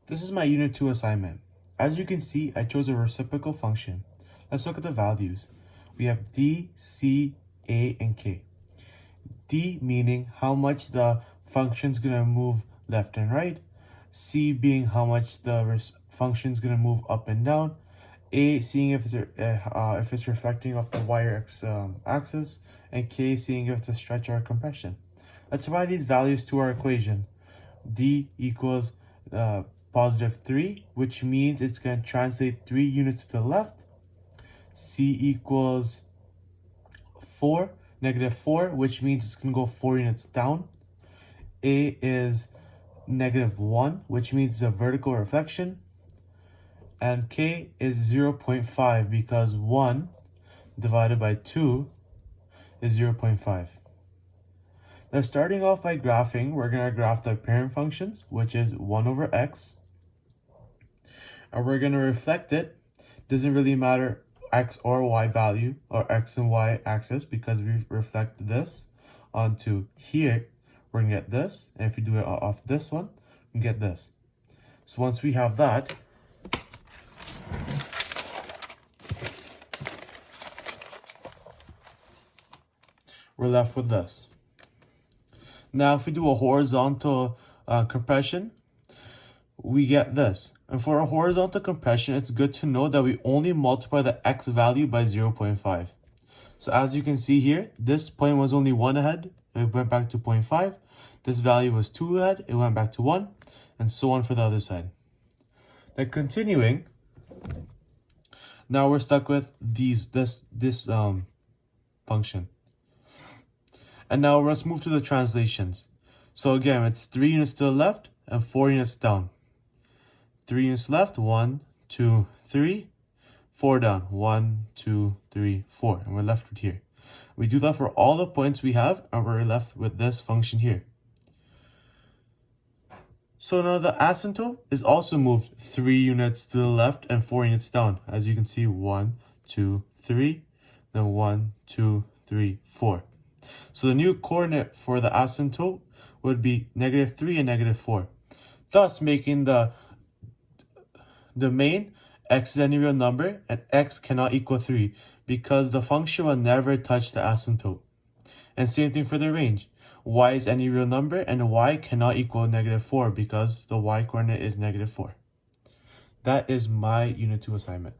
This is my Unit 2 assignment. As you can see, I chose a reciprocal function. Let's look at the values. We have D, C, A, and K. D meaning how much the function is going to move left and right. C being how much the function is going to move up and down. A seeing if it's reflecting off the y-x axis. And K seeing if it's a stretch or a compression. Let's apply these values to our equation. D equals positive 3, which means it's going to translate 3 units to the left. C equals 4, negative 4, which means it's going to go 4 units down. A is negative 1, which means it's a vertical reflection. And K is 0.5 because 1 divided by 2 is 0.5. Now starting off by graphing, we're going to graph the parent functions, which is 1 over x. And we're going to reflect it. Doesn't really matter x or y value or x and y axis because we reflect this onto here. We're going to get this. And if we do it off this one, we get this. So once we have that, we're left with this. Now, if we do a horizontal compression, we get this. And for a horizontal compression, it's good to know that we only multiply the x value by 0.5. So as you can see here, this point was only 1 ahead. It went back to 0.5. This value was 2 ahead. It went back to 1. And so on for the other side. Now continuing, now we're stuck with this function. And now let's move to the translations. So again, it's 3 units to the left and 4 units down. 3 units left, 1, 2, 3, 4 down, 1, 2, 3, 4, and we're left with here. We do that for all the points we have, and we're left with this function here. So now the asymptote is also moved 3 units to the left and 4 units down. As you can see, 1, 2, 3, then 1, 2, 3, 4. So the new coordinate for the asymptote would be negative 3 and negative 4, thus making the domain x is any real number and x cannot equal 3 because the function will never touch the asymptote. And same thing for the range. Y is any real number and y cannot equal negative 4 because the y coordinate is negative 4. That is my Unit 2 assignment.